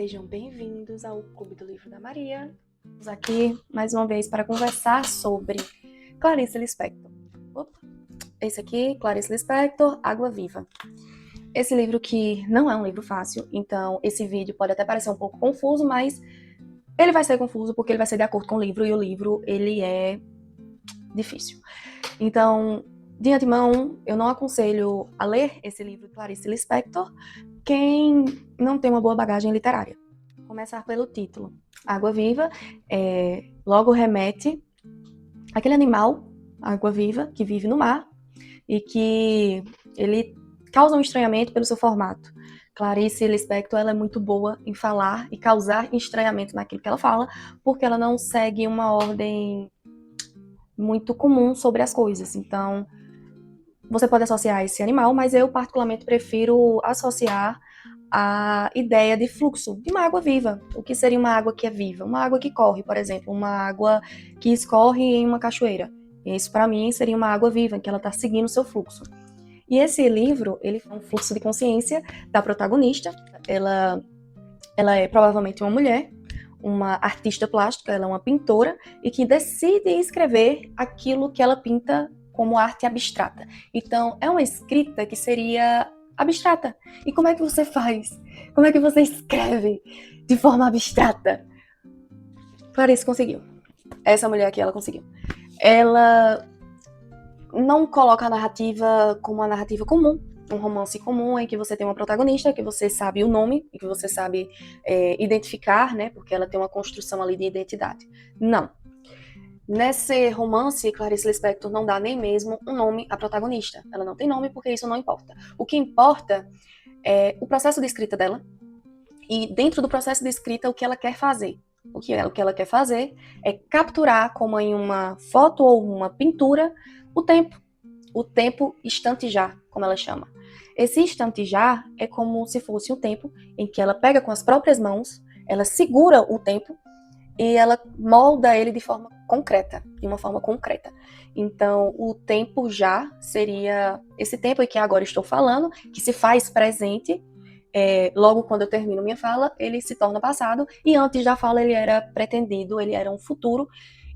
Sejam bem-vindos ao Clube do Livro da Maria. Estamos aqui mais uma vez para conversar sobre Clarice Lispector. Esse aqui, Clarice Lispector, Água Viva. Esse livro que não é um livro fácil, então esse vídeo pode até parecer um pouco confuso, mas ele vai ser confuso porque ele vai ser de acordo com o livro, e o livro, ele é difícil. Então, de antemão, eu não aconselho a ler esse livro de Clarice Lispector quem não tem uma boa bagagem literária. Vou começar pelo título. Água Viva logo remete àquele animal, água viva, que vive no mar e que ele causa um estranhamento pelo seu formato. Clarice Lispector, ela é muito boa em falar e causar estranhamento naquilo que ela fala, porque ela não segue uma ordem muito comum sobre as coisas. Então, você pode associar esse animal, mas eu particularmente prefiro associar a ideia de fluxo de uma água viva. O que seria uma água que é viva? Uma água que corre, por exemplo, uma água que escorre em uma cachoeira. Isso, para mim, seria uma água viva, em que ela está seguindo o seu fluxo. E esse livro, ele é um fluxo de consciência da protagonista. Ela é provavelmente uma mulher, uma artista plástica, ela é uma pintora, e que decide escrever aquilo que ela pinta como arte abstrata. Então, é uma escrita que seria abstrata. E como é que você faz? Como é que você escreve de forma abstrata? Clarice conseguiu. Essa mulher aqui, ela conseguiu. Ela não coloca a narrativa como uma narrativa comum, um romance comum em que você tem uma protagonista, que você sabe o nome, e que você sabe identificar, né? Porque ela tem uma construção ali de identidade. Não. Nesse romance, Clarice Lispector não dá nem mesmo um nome à protagonista. Ela não tem nome porque isso não importa. O que importa é o processo de escrita dela e, dentro do processo de escrita, o que ela quer fazer. O que ela quer fazer é capturar, como em uma foto ou uma pintura, o tempo instante já, como ela chama. Esse instante já é como se fosse um tempo em que ela pega com as próprias mãos, ela segura o tempo e ela molda ele de forma concreta, de uma forma concreta. Então, o tempo já seria esse tempo em que agora estou falando, que se faz presente, logo quando eu termino minha fala, ele se torna passado, e antes da fala ele era pretendido, ele era um futuro,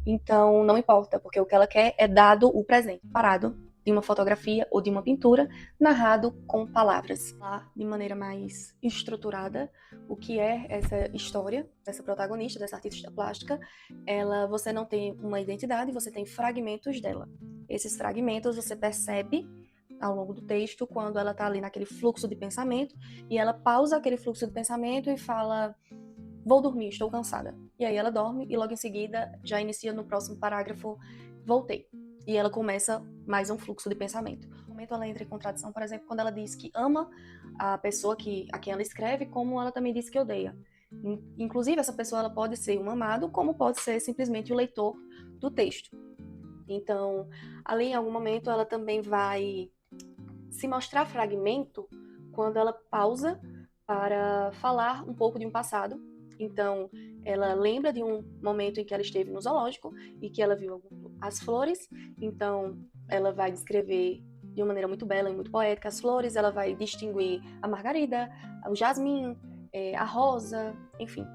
então não importa, porque o que ela quer é dado o presente, parado, de uma fotografia ou de uma pintura, narrado com palavras. Lá, de maneira mais estruturada, o que é essa história, dessa protagonista, dessa artista plástica, você não tem uma identidade, você tem fragmentos dela. Esses fragmentos você percebe ao longo do texto, quando ela está ali naquele fluxo de pensamento, e ela pausa aquele fluxo de pensamento e fala: vou dormir, estou cansada. E aí ela dorme e logo em seguida já inicia no próximo parágrafo: voltei. E ela começa mais um fluxo de pensamento. No momento ela entra em contradição, por exemplo, quando ela diz que ama a pessoa a quem ela escreve, como ela também diz que odeia. Inclusive, essa pessoa ela pode ser um amado, como pode ser simplesmente o leitor do texto. Então, ali em algum momento ela também vai se mostrar fragmento quando ela pausa para falar um pouco de um passado. Então, ela lembra de um momento em que ela esteve no zoológico e que ela viu as flores. Então, ela vai descrever de uma maneira muito bela e muito poética as flores. Ela vai distinguir a margarida, o jasmim, a rosa, enfim,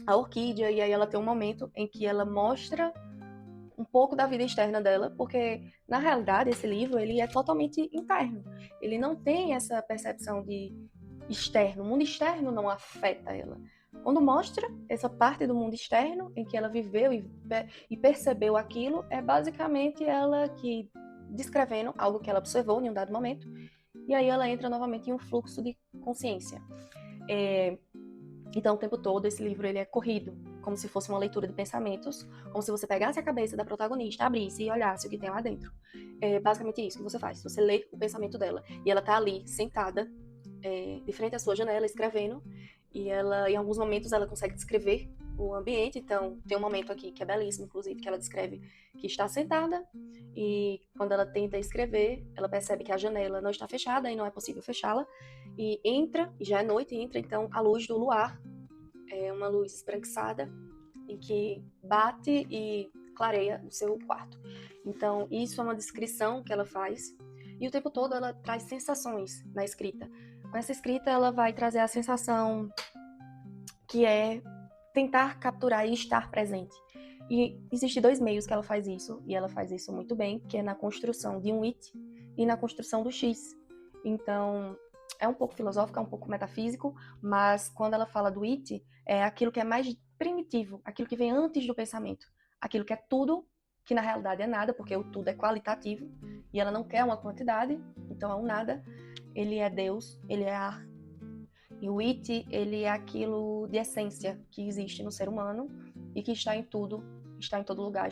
a orquídea. E aí ela tem um momento em que ela mostra um pouco da vida externa dela, porque, na realidade, esse livro ele é totalmente interno. Ele não tem essa percepção de externo. O mundo externo não afeta ela. Quando mostra essa parte do mundo externo, em que ela viveu e percebeu aquilo, é basicamente ela que descrevendo algo que ela observou em um dado momento, e aí ela entra novamente em um fluxo de consciência. Então, o tempo todo, esse livro ele é corrido, como se fosse uma leitura de pensamentos, como se você pegasse a cabeça da protagonista, abrisse e olhasse o que tem lá dentro. É basicamente isso que você faz. Você lê o pensamento dela, e ela tá ali, sentada, de frente à sua janela, escrevendo, e ela, em alguns momentos, ela consegue descrever o ambiente. Então, tem um momento aqui que é belíssimo, inclusive, que ela descreve que está sentada, e quando ela tenta escrever, ela percebe que a janela não está fechada e não é possível fechá-la, e entra, e já é noite, entra então a luz do luar, uma luz esbranquiçada, em que bate e clareia o seu quarto. Então, isso é uma descrição que ela faz, e o tempo todo ela traz sensações na escrita. Com essa escrita, ela vai trazer a sensação que é tentar capturar e estar presente. E existem 2 meios que ela faz isso, e ela faz isso muito bem, que é na construção de um it e na construção do x. Então, é um pouco filosófico, é um pouco metafísico, mas quando ela fala do it, é aquilo que é mais primitivo, aquilo que vem antes do pensamento, aquilo que é tudo, que na realidade é nada, porque o tudo é qualitativo, e ela não quer uma quantidade, então é um nada. Ele é Deus, ele é a... E o it, ele é aquilo de essência que existe no ser humano e que está em tudo, está em todo lugar,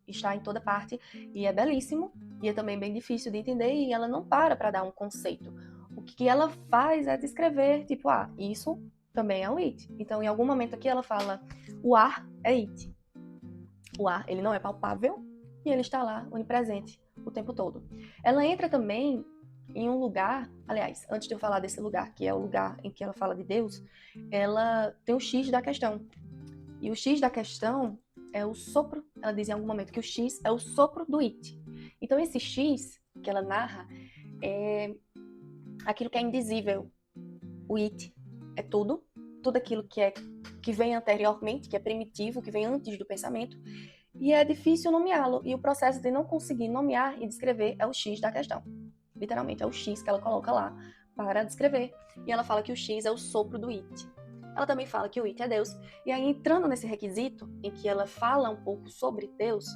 está em toda parte, e é belíssimo, e é também bem difícil de entender, e ela não para dar um conceito. O que ela faz é descrever, tipo, isso também é um it. Então, em algum momento aqui ela fala, o ar é it. O ar, ele não é palpável, e ele está lá, onipresente, o tempo todo. Ela entra também em um lugar, aliás, antes de eu falar desse lugar, que é o lugar em que ela fala de Deus, ela tem o X da questão. E o X da questão é o sopro, ela diz em algum momento que o X é o sopro do it. Então esse X que ela narra é aquilo que é indizível. O it é tudo, tudo aquilo que vem anteriormente, que é primitivo, que vem antes do pensamento, e é difícil nomeá-lo. E o processo de não conseguir nomear e descrever é o X da questão. Literalmente, é o X que ela coloca lá para descrever. E ela fala que o X é o sopro do it. Ela também fala que o it é Deus. E aí, entrando nesse requisito, em que ela fala um pouco sobre Deus,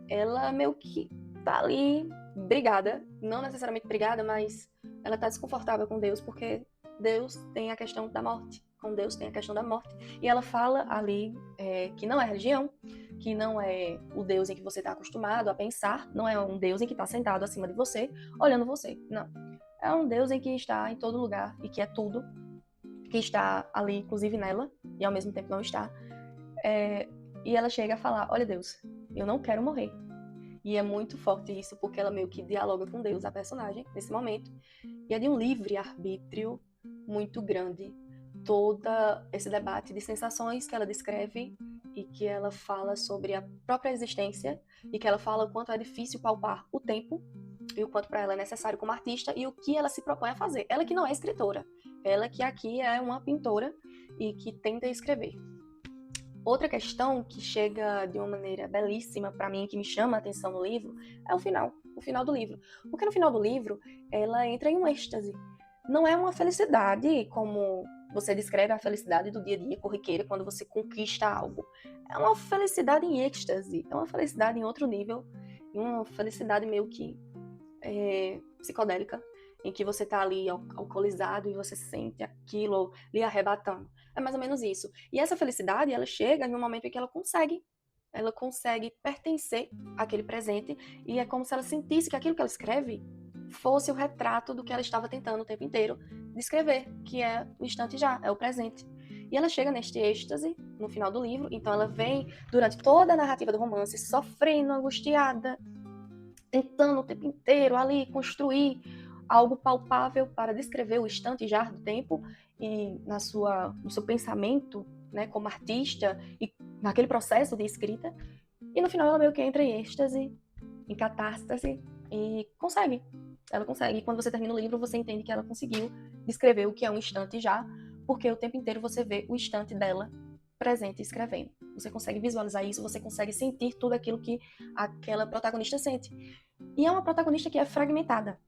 ela meio que tá ali brigada. Não necessariamente brigada, mas ela tá desconfortável com Deus, porque Deus tem a questão da morte. Com Deus tem a questão da morte. E ela fala ali que não é religião, que não é o Deus em que você está acostumado a pensar, não é um Deus em que está sentado acima de você, olhando você. Não. É um Deus em que está em todo lugar e que é tudo, que está ali, inclusive nela, e ao mesmo tempo não está. E ela chega a falar, olha Deus, eu não quero morrer. E é muito forte isso, porque ela meio que dialoga com Deus, a personagem, nesse momento. E é de um livre-arbítrio muito grande. Todo esse debate de sensações que ela descreve e que ela fala sobre a própria existência e que ela fala o quanto é difícil palpar o tempo e o quanto para ela é necessário como artista e o que ela se propõe a fazer. Ela que não é escritora, ela que aqui é uma pintora e que tenta escrever. Outra questão que chega de uma maneira belíssima para mim, que me chama a atenção no livro, é o final do livro. Porque no final do livro, ela entra em um êxtase. Não é uma felicidade como você descreve a felicidade do dia a dia, corriqueira, quando você conquista algo. É uma felicidade em êxtase, é uma felicidade em outro nível, uma felicidade meio que psicodélica, em que você tá ali alcoolizado e você sente aquilo lhe arrebatando. É mais ou menos isso. E essa felicidade, ela chega em um momento em que ela consegue pertencer àquele presente e é como se ela sentisse que aquilo que ela escreve fosse o retrato do que ela estava tentando o tempo inteiro descrever, que é o instante já, é o presente. E ela chega neste êxtase no final do livro, então ela vem durante toda a narrativa do romance sofrendo, angustiada, tentando o tempo inteiro ali construir algo palpável para descrever o instante já do tempo e no seu pensamento, né, como artista e naquele processo de escrita. E no final ela meio que entra em êxtase, em catástase e consegue. Ela consegue. E quando você termina o livro, você entende que ela conseguiu descrever o que é um instante já, porque o tempo inteiro você vê o instante dela presente escrevendo. Você consegue visualizar isso, você consegue sentir tudo aquilo que aquela protagonista sente. E é uma protagonista que é fragmentada.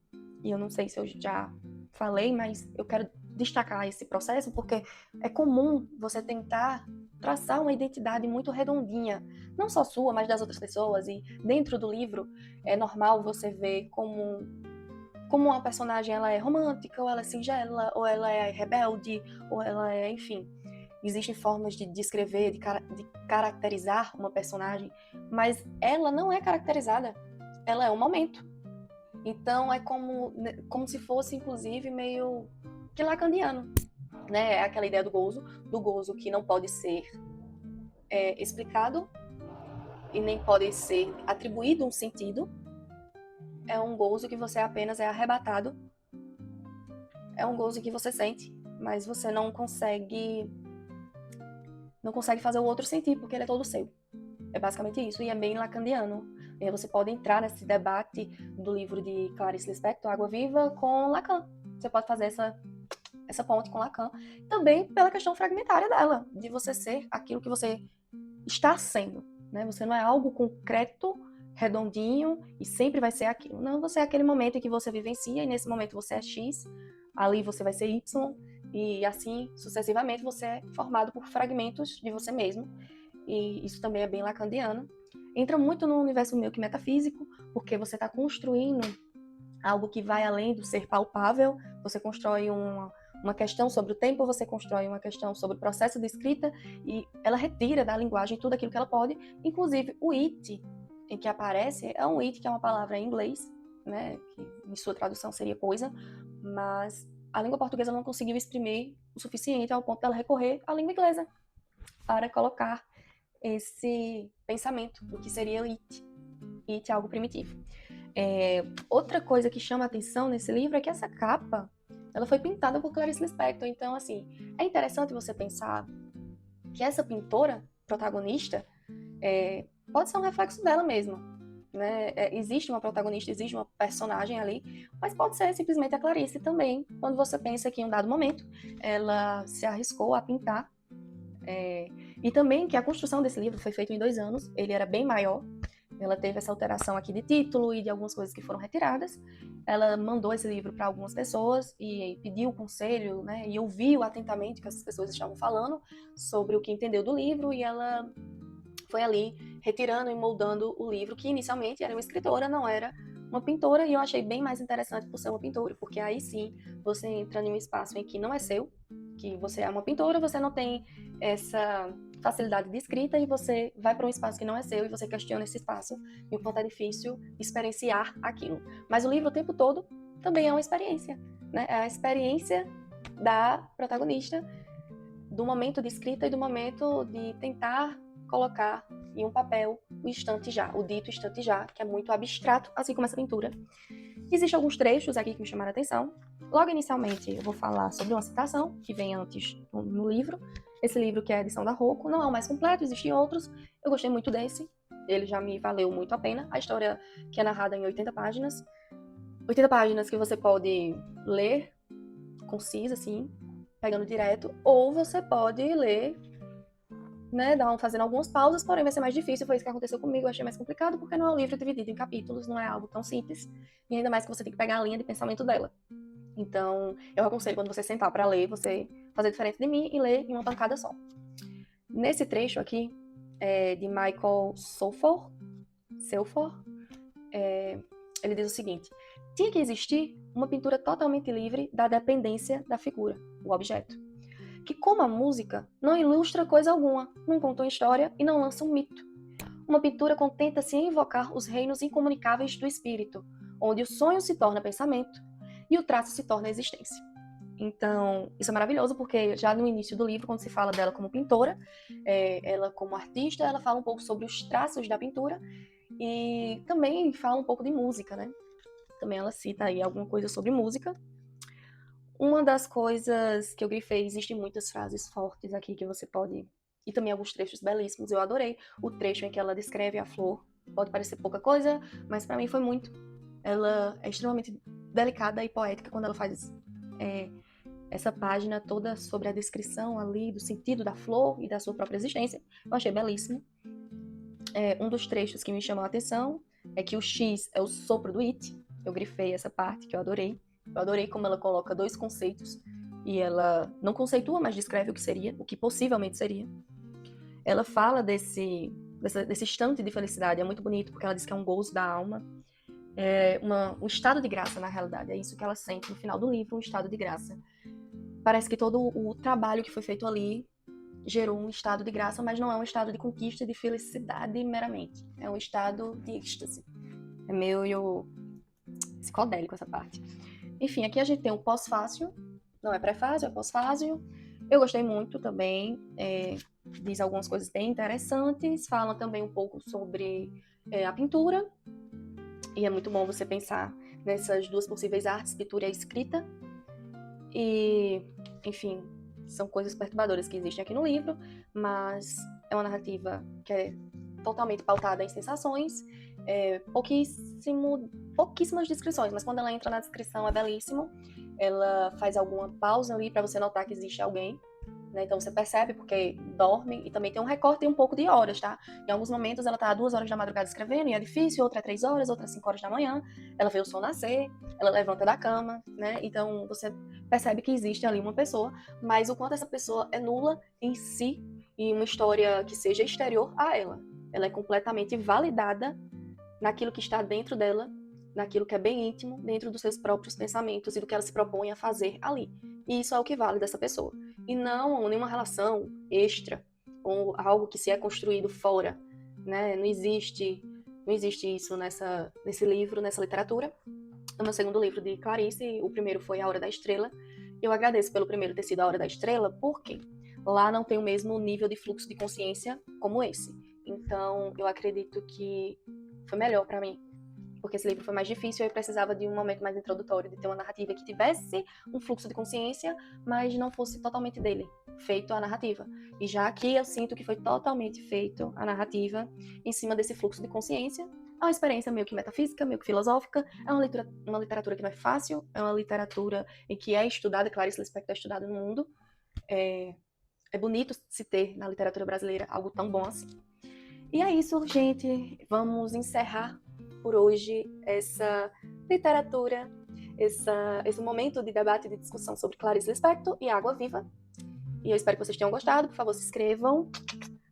E eu não sei se eu já falei, mas eu quero destacar esse processo porque é comum você tentar traçar uma identidade muito redondinha, não só sua, mas das outras pessoas. E dentro do livro é normal você ver como uma personagem ela é romântica, ou ela é singela, ou ela é rebelde, ou ela é, enfim. Existem formas de descrever, de caracterizar uma personagem, mas ela não é caracterizada. Ela é um momento. Então é como se fosse, inclusive, meio que lacaniano, né? É aquela ideia do gozo que não pode ser explicado e nem pode ser atribuído um sentido. É um gozo que você apenas é arrebatado. É um gozo que você sente, mas você não consegue fazer o outro sentir, porque ele é todo seu. É basicamente isso, e é bem lacaniano. E aí você pode entrar nesse debate do livro de Clarice Lispector, Água Viva, com Lacan. Você pode fazer essa ponte com Lacan, também pela questão fragmentária dela, de você ser aquilo que você está sendo, né? Você não é algo concreto, redondinho e sempre vai ser aquilo. Não, você é aquele momento em que você vivencia e nesse momento você é X, ali você vai ser Y e assim sucessivamente você é formado por fragmentos de você mesmo. E isso também é bem lacaniano. Entra muito no universo meio que metafísico, porque você está construindo algo que vai além do ser palpável, você constrói uma questão sobre o tempo, você constrói uma questão sobre o processo de escrita, e ela retira da linguagem tudo aquilo que ela pode, inclusive o it, em que aparece, é um it que é uma palavra em inglês, né, que em sua tradução seria coisa, mas a língua portuguesa não conseguiu exprimir o suficiente ao ponto dela recorrer à língua inglesa para colocar esse pensamento do que seria o it. It é algo primitivo. Outra coisa que chama a atenção nesse livro é que essa capa, ela foi pintada por Clarice Lispector. Então, assim, é interessante você pensar que essa pintora protagonista pode ser um reflexo dela mesma, né? Existe uma protagonista, existe uma personagem ali, mas pode ser simplesmente a Clarice também, quando você pensa que em um dado momento ela se arriscou a pintar. E também que a construção desse livro foi feita em 2 anos, ele era bem maior. Ela teve essa alteração aqui de título e de algumas coisas que foram retiradas. Ela mandou esse livro para algumas pessoas e pediu conselho, né, e ouviu atentamente o que essas pessoas estavam falando sobre o que entendeu do livro, e ela foi ali retirando e moldando o livro, que inicialmente era uma escritora, não era uma pintora, e eu achei bem mais interessante por ser uma pintora, porque aí sim você entra em um espaço em que não é seu, que você é uma pintora, você não tem essa facilidade de escrita e você vai para um espaço que não é seu e você questiona esse espaço e o quanto é difícil experienciar aquilo. Mas o livro o tempo todo também é uma experiência, né? É a experiência da protagonista, do momento de escrita e do momento de tentar colocar em um papel o instante já, o dito instante já, que é muito abstrato, assim como essa pintura. Existem alguns trechos aqui que me chamaram a atenção. Logo inicialmente eu vou falar sobre uma citação que vem antes no livro. Esse livro, que é a edição da Rocco, não é o mais completo, existem outros. Eu gostei muito desse, ele já me valeu muito a pena. A história, que é narrada em 80 páginas. 80 páginas que você pode ler concisa, assim, pegando direto, ou você pode ler, né, fazendo algumas pausas, porém vai ser mais difícil. Foi isso que aconteceu comigo, eu achei mais complicado, porque não é um livro dividido em capítulos, não é algo tão simples, e ainda mais que você tem que pegar a linha de pensamento dela. Então, eu aconselho, quando você sentar para ler, você fazer diferente de mim e ler em uma pancada só. Nesse trecho aqui, de Michael Selford, ele diz o seguinte: tinha que existir uma pintura totalmente livre da dependência da figura, o objeto, que, como a música, não ilustra coisa alguma, não conta uma história e não lança um mito. Uma pintura contenta-se em invocar os reinos incomunicáveis do espírito, onde o sonho se torna pensamento e o traço se torna existência. Então, isso é maravilhoso, porque já no início do livro, quando se fala dela como pintora, ela como artista, ela fala um pouco sobre os traços da pintura e também fala um pouco de música, né? Também ela cita aí alguma coisa sobre música. Uma das coisas que eu grifei, existem muitas frases fortes aqui que você pode... E também alguns trechos belíssimos, eu adorei o trecho em que ela descreve a flor. Pode parecer pouca coisa, mas para mim foi muito. Ela é extremamente delicada e poética quando ela faz essa página toda sobre a descrição ali do sentido da flor e da sua própria existência. Eu achei belíssimo. Um dos trechos que me chamou a atenção é que o X é o sopro do it. Eu grifei essa parte que eu adorei. Eu adorei como ela coloca 2 conceitos e ela não conceitua, mas descreve o que seria, o que possivelmente seria. Ela fala desse instante de felicidade, é muito bonito, porque ela diz que é um gozo da alma, um estado de graça, na realidade. É isso que ela sente no final do livro, um estado de graça. Parece que todo o trabalho que foi feito ali gerou um estado de graça, mas não é um estado de conquista, de felicidade meramente. É um estado de êxtase. É meio psicodélico essa parte. Enfim, aqui a gente tem o pós-fácil, não é prefácio, é pós-fácio. Eu gostei muito também, diz algumas coisas bem interessantes, fala também um pouco sobre a pintura, e é muito bom você pensar nessas 2 possíveis artes, pintura e escrita. E, enfim, são coisas perturbadoras que existem aqui no livro, mas é uma narrativa que é totalmente pautada em sensações, pouquíssimas descrições, mas quando ela entra na descrição é belíssimo. ela faz alguma pausa ali para você notar que existe alguém, né? Então você percebe porque dorme e também tem um recorte e um pouco de horas, tá? Em alguns momentos ela tá 2 horas da madrugada escrevendo e é difícil, outra é 3 horas, outra é 5 horas da manhã, ela vê o sol nascer, ela levanta da cama, né? Então você percebe que existe ali uma pessoa, mas o quanto essa pessoa é nula em si e uma história que seja exterior a ela. Ela é completamente validada naquilo que está dentro dela, naquilo que é bem íntimo, dentro dos seus próprios pensamentos e do que ela se propõe a fazer ali. E isso é o que vale dessa pessoa. E não nenhuma relação extra ou algo que se é construído fora, né? Não existe isso nesse livro, nessa literatura. No meu segundo livro de Clarice, o primeiro foi A Hora da Estrela. Eu agradeço pelo primeiro ter sido A Hora da Estrela, porque lá não tem o mesmo nível de fluxo de consciência como esse. Então, eu acredito que foi melhor para mim, porque esse livro foi mais difícil e eu precisava de um momento mais introdutório, de ter uma narrativa que tivesse um fluxo de consciência, mas não fosse totalmente dele, feito a narrativa. E já aqui eu sinto que foi totalmente feito a narrativa em cima desse fluxo de consciência. É uma experiência meio que metafísica, meio que filosófica, é uma literatura que não é fácil, é uma literatura em que é estudada, Clarice Lispector é estudada no mundo. É bonito se ter na literatura brasileira algo tão bom assim. E é isso, gente. Vamos encerrar por hoje essa literatura, esse momento de debate e de discussão sobre Clarice Lispector e Água Viva. E eu espero que vocês tenham gostado. Por favor, se inscrevam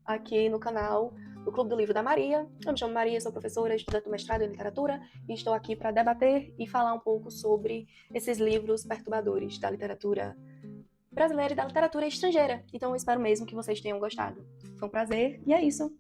aqui no canal do Clube do Livro da Maria. Eu me chamo Maria, sou professora, estudante do mestrado em literatura e estou aqui para debater e falar um pouco sobre esses livros perturbadores da literatura brasileira e da literatura estrangeira. Então eu espero mesmo que vocês tenham gostado. Foi um prazer e é isso.